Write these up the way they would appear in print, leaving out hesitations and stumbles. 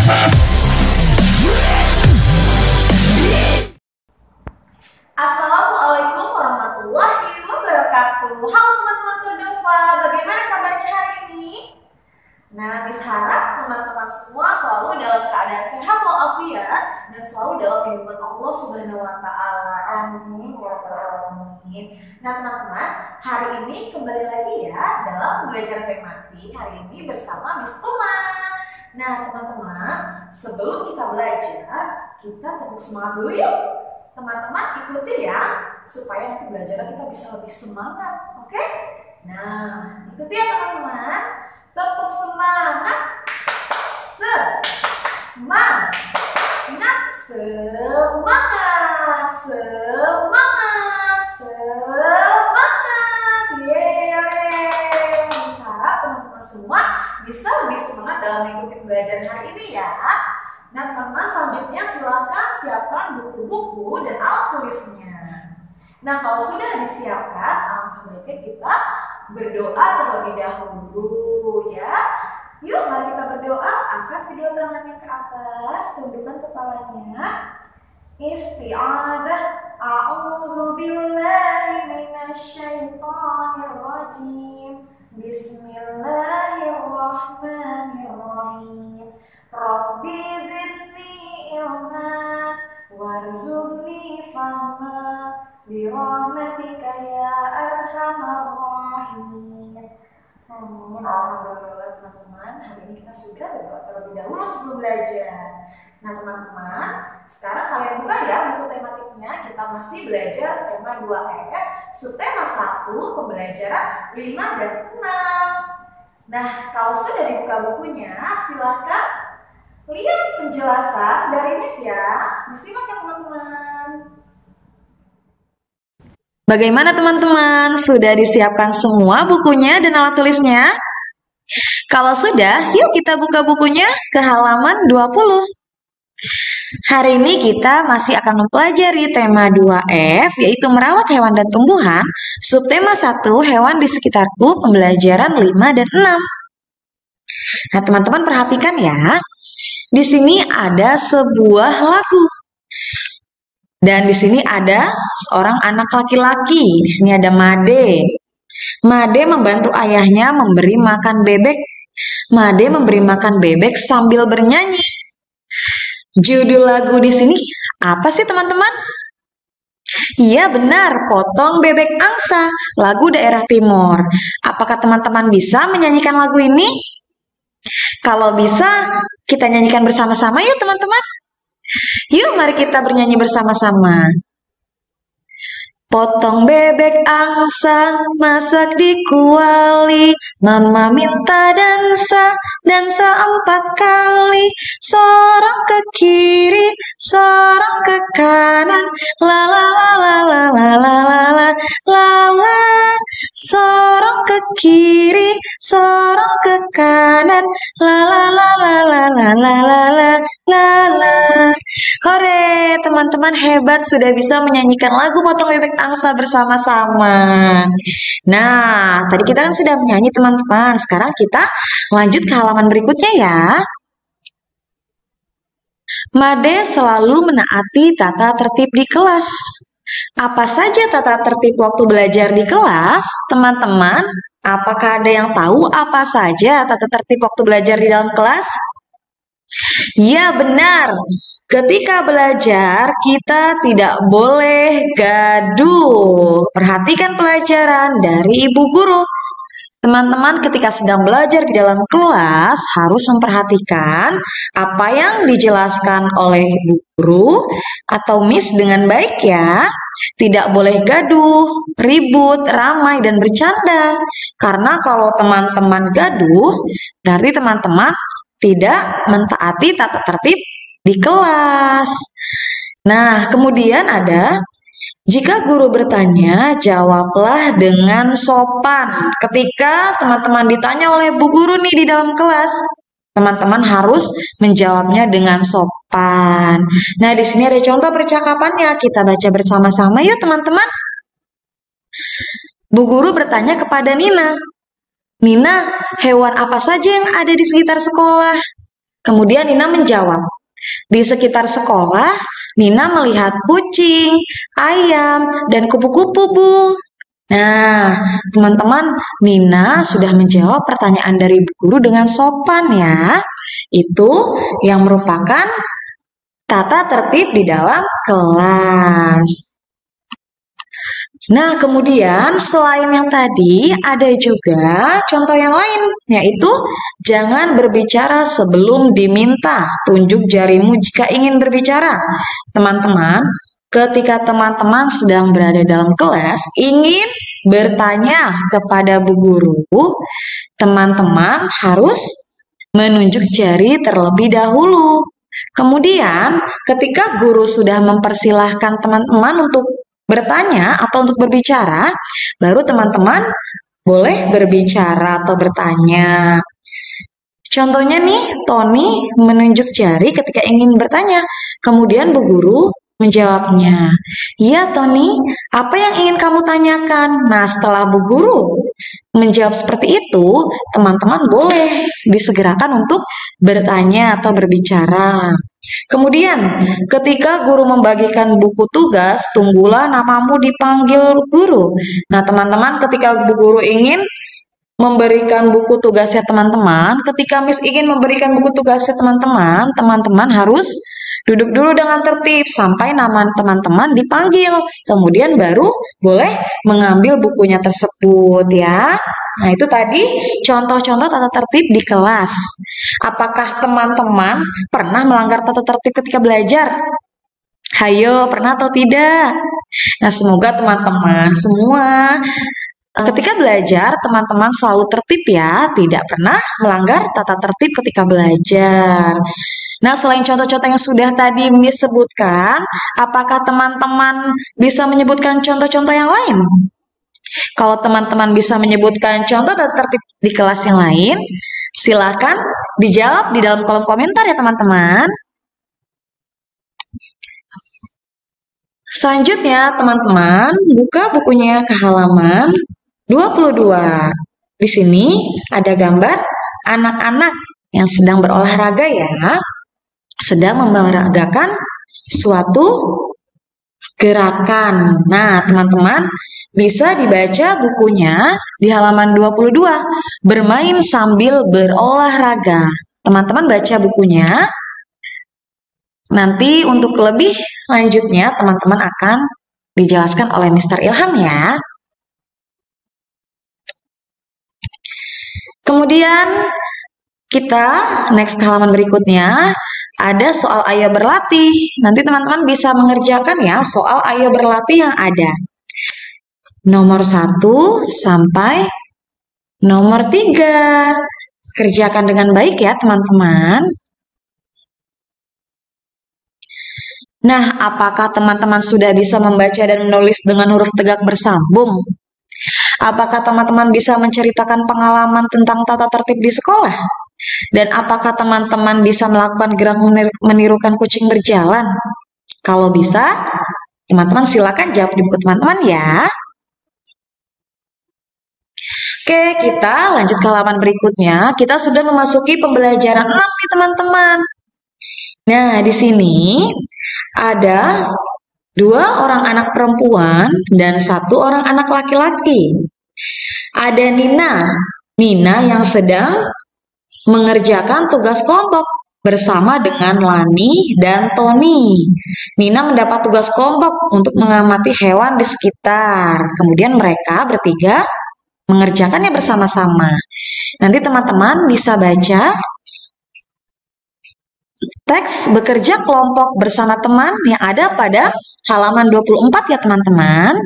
Assalamualaikum warahmatullahi wabarakatuh. Halo teman-teman Cordova, bagaimana kabarnya hari ini? Nah, Miss harap teman-teman semua selalu dalam keadaan sehat walafiat dan selalu dalam lindungan Allah Subhanahu wa taala. Amin ya rabbal alamin. Nah, teman-teman, hari ini kembali lagi ya dalam belajar tematik hari ini bersama Miss Uma. Nah, teman-teman, sebelum kita belajar, kita tepuk semangat dulu yuk. Teman-teman ikuti ya, supaya nanti belajar kita bisa lebih semangat, oke? Nah, ikuti ya teman-teman. Tepuk semangat, semangat, semangat, semangat, semangat. Yeay! Harap teman-teman semua bisa lebih semangat dalam mengikuti pembelajaran hari ini ya. Nah teman-teman, selanjutnya silakan siapkan buku-buku dan alat tulisnya. Nah kalau sudah disiapkan, alangkah baiknya kita berdoa terlebih dahulu ya. Yuk mari kita berdoa, angkat kedua tangannya ke atas, tundukkan kepalanya. Isti'adzah, a'udzu billahi minasyaitonir rajim. Bismillahirrahmanirrahim. Rabbi zidni ilma warzuqni fahma birahmatika ya arhamar rahimin. Alhamdulillah teman-teman, hari ini kita sudah berdoa terlebih dahulu sebelum belajar. Nah teman-teman, sekarang kalian buka ya buku tematiknya. Kita masih belajar tema 2F, subtema 1, pembelajaran 5 dan 6. Nah kalau sudah dibuka bukunya, silakan lihat penjelasan dari Miss ya. Disimak ya teman-teman. Bagaimana teman-teman? Sudah disiapkan semua bukunya dan alat tulisnya? Kalau sudah, yuk kita buka bukunya ke halaman 20. Hari ini kita masih akan mempelajari tema 2F, yaitu merawat hewan dan tumbuhan, subtema 1, hewan di sekitarku, pembelajaran 5 dan 6. Nah, teman-teman perhatikan ya. Di sini ada sebuah lagu. Dan di sini ada seorang anak laki-laki. Di sini ada Made. Made membantu ayahnya memberi makan bebek. Made memberi makan bebek sambil bernyanyi. Judul lagu di sini apa sih teman-teman? Iya benar, Potong Bebek Angsa, lagu daerah timur. Apakah teman-teman bisa menyanyikan lagu ini? Kalau bisa, kita nyanyikan bersama-sama yuk teman-teman. Yuk mari kita bernyanyi bersama-sama. Potong bebek angsa, masak di kuali, mama minta dansa, dansa 4 kali, sorong ke kiri, sorong ke kanan, la la la la la la la la la la la, sorong ke kiri, sorong ke kanan, la la la la la la la la la la la. Hore, teman-teman hebat sudah bisa menyanyikan lagu Potong Bebek Angsa bersama-sama. Nah, tadi kita kan sudah menyanyi teman-teman. Sekarang kita lanjut ke halaman berikutnya ya. Made selalu menaati tata tertib di kelas. Apa saja tata tertib waktu belajar di kelas? Teman-teman, apakah ada yang tahu apa saja tata tertib waktu belajar di dalam kelas? Ya, benar. Ketika belajar, kita tidak boleh gaduh. Perhatikan pelajaran dari ibu guru. Teman-teman ketika sedang belajar di dalam kelas harus memperhatikan apa yang dijelaskan oleh ibu guru atau Miss dengan baik ya. Tidak boleh gaduh, ribut, ramai, dan bercanda. Karena kalau teman-teman gaduh, berarti teman-teman tidak mentaati tata tertib di kelas. Nah, kemudian ada, jika guru bertanya, jawablah dengan sopan. Ketika teman-teman ditanya oleh bu guru nih di dalam kelas, teman-teman harus menjawabnya dengan sopan. Nah, di sini ada contoh percakapannya. Kita baca bersama-sama yuk teman-teman. Bu guru bertanya kepada Nina, Nina, hewan apa saja yang ada di sekitar sekolah? Kemudian Nina menjawab, di sekitar sekolah, Nina melihat kucing, ayam, dan kupu-kupu, Bu. Nah, teman-teman, Nina sudah menjawab pertanyaan dari Bu Guru dengan sopan ya. Itu yang merupakan tata tertib di dalam kelas. Nah, kemudian selain yang tadi, ada juga contoh yang lain, yaitu jangan berbicara sebelum diminta. Tunjuk jarimu jika ingin berbicara. Teman-teman, ketika teman-teman sedang berada dalam kelas, ingin bertanya kepada Bu Guru, teman-teman harus menunjuk jari terlebih dahulu. Kemudian, ketika guru sudah mempersilahkan teman-teman untuk bertanya atau untuk berbicara, baru teman-teman boleh berbicara atau bertanya. Contohnya nih, Tony menunjuk jari ketika ingin bertanya. Kemudian Bu Guru menjawabnya, "Iya Tony, apa yang ingin kamu tanyakan?" Nah, setelah Bu Guru menjawab seperti itu, teman-teman boleh disegerakan untuk bertanya atau berbicara. Kemudian, ketika guru membagikan buku tugas, tunggulah namamu dipanggil guru. Nah, teman-teman, ketika Bu Guru ingin memberikan buku tugasnya teman-teman, ketika Miss ingin memberikan buku tugasnya teman-teman, teman-teman harus duduk dulu dengan tertib sampai nama teman-teman dipanggil. Kemudian baru boleh mengambil bukunya tersebut ya. Nah, itu tadi contoh-contoh tata tertib di kelas. Apakah teman-teman pernah melanggar tata tertib ketika belajar? Hayo, pernah atau tidak? Nah, semoga teman-teman semua ketika belajar, teman-teman selalu tertib ya, tidak pernah melanggar tata tertib ketika belajar. Nah, selain contoh-contoh yang sudah tadi Miss sebutkan, apakah teman-teman bisa menyebutkan contoh-contoh yang lain? Kalau teman-teman bisa menyebutkan contoh tata tertib di kelas yang lain, silakan dijawab di dalam kolom komentar ya teman-teman. Selanjutnya, teman-teman, buka bukunya ke halaman 22. Di sini ada gambar anak-anak yang sedang berolahraga ya, sedang memberagakan suatu gerakan. Nah, teman-teman bisa dibaca bukunya di halaman 22, bermain sambil berolahraga. Teman-teman baca bukunya. Nanti untuk lebih lanjutnya teman-teman akan dijelaskan oleh Mr. Ilham ya. Kemudian kita next ke halaman berikutnya, ada soal ayo berlatih. Nanti teman-teman bisa mengerjakan ya soal ayo berlatih yang ada. Nomor 1 sampai nomor 3. Kerjakan dengan baik ya teman-teman. Nah, apakah teman-teman sudah bisa membaca dan menulis dengan huruf tegak bersambung? Apakah teman-teman bisa menceritakan pengalaman tentang tata tertib di sekolah? Dan apakah teman-teman bisa melakukan gerak menirukan kucing berjalan? Kalau bisa, teman-teman silakan jawab di buku teman-teman ya. Oke, kita lanjut ke halaman berikutnya. Kita sudah memasuki pembelajaran 6 nih teman-teman. Nah, di sini ada 2 orang anak perempuan dan 1 orang anak laki-laki. Ada Nina yang sedang mengerjakan tugas kelompok bersama dengan Lani dan Tony. Nina mendapat tugas kelompok untuk mengamati hewan di sekitar. Kemudian mereka bertiga mengerjakannya bersama-sama. Nanti teman-teman bisa baca teks bekerja kelompok bersama teman yang ada pada halaman 24 ya teman-teman.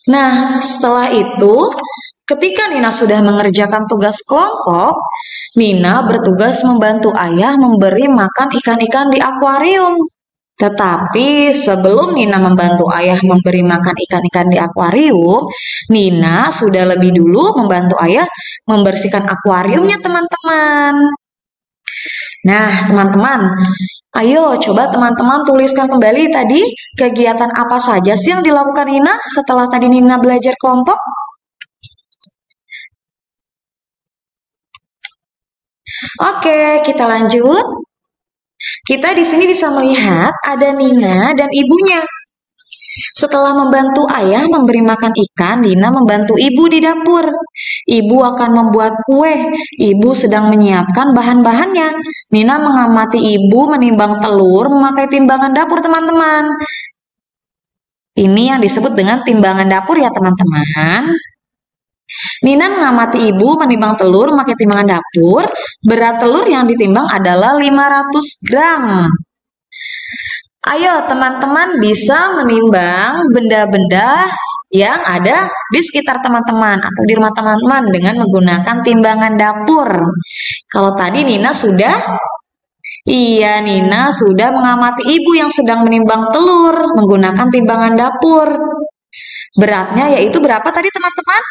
Nah, setelah itu, ketika Nina sudah mengerjakan tugas kelompok, Nina bertugas membantu ayah memberi makan ikan-ikan di akuarium. Tetapi sebelum Nina membantu ayah memberi makan ikan-ikan di akuarium, Nina sudah lebih dulu membantu ayah membersihkan akuariumnya teman-teman. Nah, teman-teman, ayo coba teman-teman tuliskan kembali tadi kegiatan apa saja sih yang dilakukan Nina setelah tadi Nina belajar kelompok? Oke, kita lanjut. Kita di sini bisa melihat ada Nina dan ibunya. Setelah membantu ayah memberi makan ikan, Nina membantu ibu di dapur. Ibu akan membuat kue. Ibu sedang menyiapkan bahan-bahannya. Nina mengamati ibu menimbang telur memakai timbangan dapur, teman-teman. Ini yang disebut dengan timbangan dapur ya, teman-teman. Nina mengamati ibu menimbang telur memakai timbangan dapur. Berat telur yang ditimbang adalah 500 gram. Ayo teman-teman bisa menimbang benda-benda yang ada di sekitar teman-teman atau di rumah teman-teman dengan menggunakan timbangan dapur. Kalau tadi Nina sudah mengamati ibu yang sedang menimbang telur menggunakan timbangan dapur. Beratnya yaitu berapa tadi teman-teman?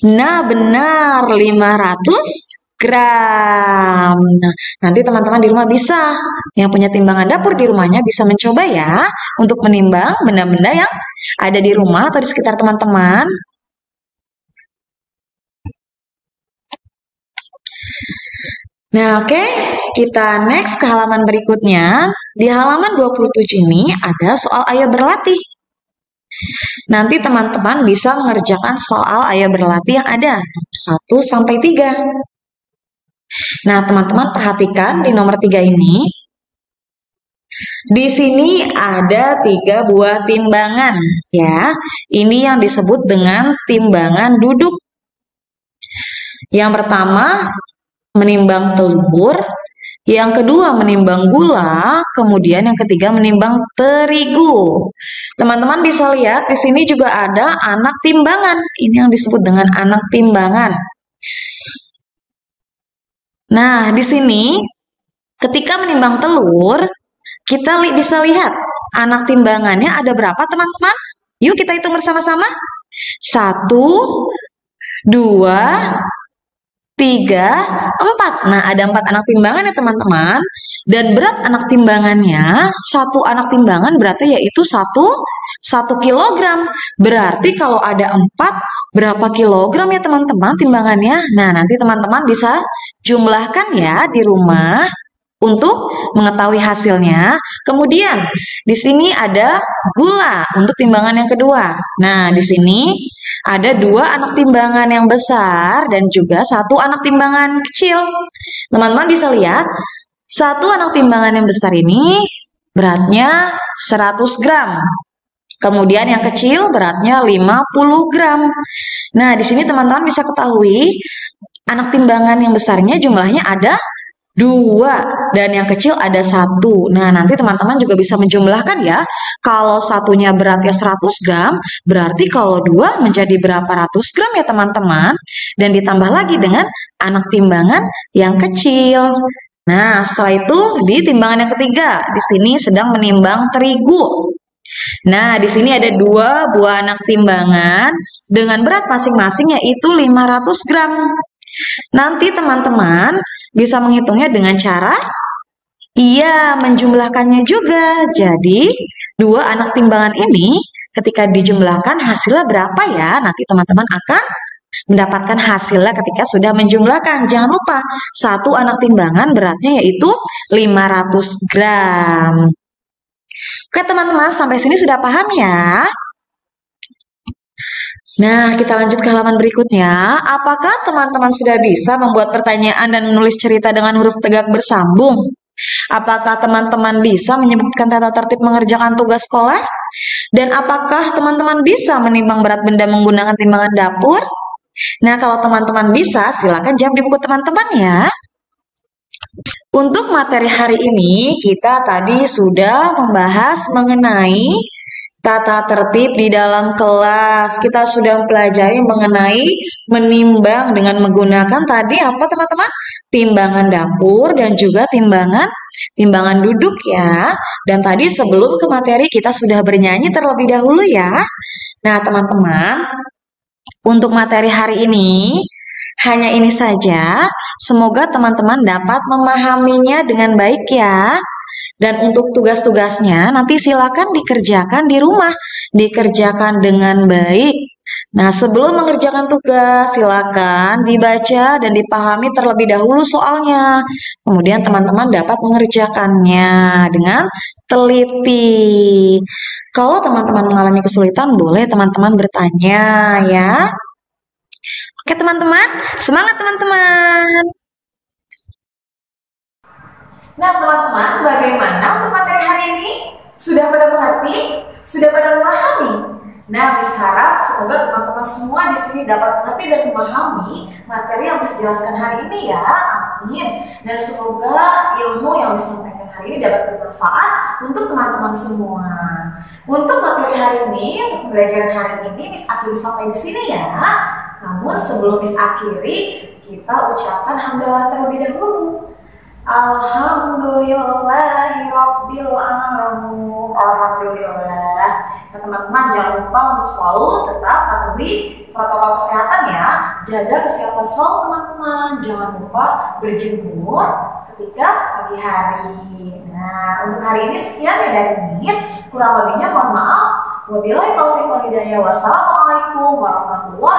Nah, benar 500 gram. Nah, nanti teman-teman di rumah bisa, yang punya timbangan dapur di rumahnya bisa mencoba ya untuk menimbang benda-benda yang ada di rumah atau di sekitar teman-teman. Nah, oke, kita next ke halaman berikutnya. Di halaman 27 ini ada soal ayo berlatih. Nanti teman-teman bisa mengerjakan soal ayo berlatih yang ada 1 sampai 3. Nah, teman-teman perhatikan di nomor 3 ini. Di sini ada 3 buah timbangan ya. Ini yang disebut dengan timbangan duduk. Yang pertama menimbang telur, yang kedua menimbang gula, kemudian yang ketiga menimbang terigu. Teman-teman bisa lihat di sini juga ada anak timbangan. Ini yang disebut dengan anak timbangan. Nah, di sini ketika menimbang telur, kita bisa lihat anak timbangannya ada berapa teman-teman? Yuk kita hitung bersama-sama. 1, 2, 3, 4. Nah, ada 4 anak timbangan ya teman-teman. Dan berat anak timbangannya, 1 anak timbangan berarti yaitu 1 kilogram. Berarti kalau ada 4, berapa kilogram ya teman-teman timbangannya? Nah, nanti teman-teman bisa jumlahkan ya di rumah untuk mengetahui hasilnya. Kemudian di sini ada gula untuk timbangan yang kedua. Nah, di sini ada 2 anak timbangan yang besar dan juga 1 anak timbangan kecil. Teman-teman bisa lihat 1 anak timbangan yang besar ini beratnya 100 gram. Kemudian yang kecil beratnya 50 gram. Nah, di sini teman-teman bisa ketahui anak timbangan yang besarnya jumlahnya ada 2 dan yang kecil ada 1. Nah, nanti teman-teman juga bisa menjumlahkan ya. Kalau satunya beratnya 100 gram, berarti kalau 2 menjadi berapa ratus gram ya teman-teman. Dan ditambah lagi dengan anak timbangan yang kecil. Nah, setelah itu di timbangan yang ketiga, di sini sedang menimbang terigu. Nah, di sini ada 2 buah anak timbangan dengan berat masing-masing yaitu 500 gram. Nanti teman-teman bisa menghitungnya dengan cara menjumlahkannya juga. Jadi, 2 anak timbangan ini ketika dijumlahkan hasilnya berapa ya? Nanti teman-teman akan mendapatkan hasilnya ketika sudah menjumlahkan. Jangan lupa, 1 anak timbangan beratnya yaitu 500 gram. Oke teman-teman, sampai sini sudah paham ya? Nah, kita lanjut ke halaman berikutnya. Apakah teman-teman sudah bisa membuat pertanyaan dan menulis cerita dengan huruf tegak bersambung? Apakah teman-teman bisa menyebutkan tata tertib mengerjakan tugas sekolah? Dan apakah teman-teman bisa menimbang berat benda menggunakan timbangan dapur? Nah, kalau teman-teman bisa, silakan jawab di buku teman-teman ya. Untuk materi hari ini, kita tadi sudah membahas mengenai tata tertib di dalam kelas. Kita sudah mempelajari mengenai menimbang dengan menggunakan tadi apa teman-teman? Timbangan dapur dan juga timbangan duduk ya. Dan tadi sebelum ke materi kita sudah bernyanyi terlebih dahulu ya. Nah teman-teman, untuk materi hari ini hanya ini saja. Semoga teman-teman dapat memahaminya dengan baik ya. Dan untuk tugas-tugasnya nanti silakan dikerjakan di rumah, dikerjakan dengan baik. Nah, sebelum mengerjakan tugas, silakan dibaca dan dipahami terlebih dahulu soalnya. Kemudian teman-teman dapat mengerjakannya dengan teliti. Kalau teman-teman mengalami kesulitan, boleh teman-teman bertanya ya. Oke, teman-teman, semangat teman-teman. Nah, teman-teman, bagaimana untuk materi hari ini? Sudah pada mengerti? Sudah pada memahami? Nah, Miss harap semoga teman-teman semua di sini dapat mengerti dan memahami materi yang Miss jelaskan hari ini ya. Amin. Dan semoga ilmu yang Miss sampaikan hari ini dapat bermanfaat untuk teman-teman semua. Untuk materi hari ini, untuk pembelajaran hari ini, Miss akhiri sampai di sini ya. Namun sebelum Miss akhiri, kita ucapkan hamdalah terlebih dahulu. Alhamdulillahirabbil alamin. Alhamdulillah. Nah, teman-teman jangan lupa untuk selalu tetap patuhi protokol kesehatan ya. Jaga kesehatan selalu teman-teman. Jangan lupa berjemur ketika pagi hari. Nah, untuk hari ini sekian ya dari Miss. Kurang lebihnya mohon maaf. Wabillahi taufiq wal hidayah. Wassalamualaikum warahmatullahi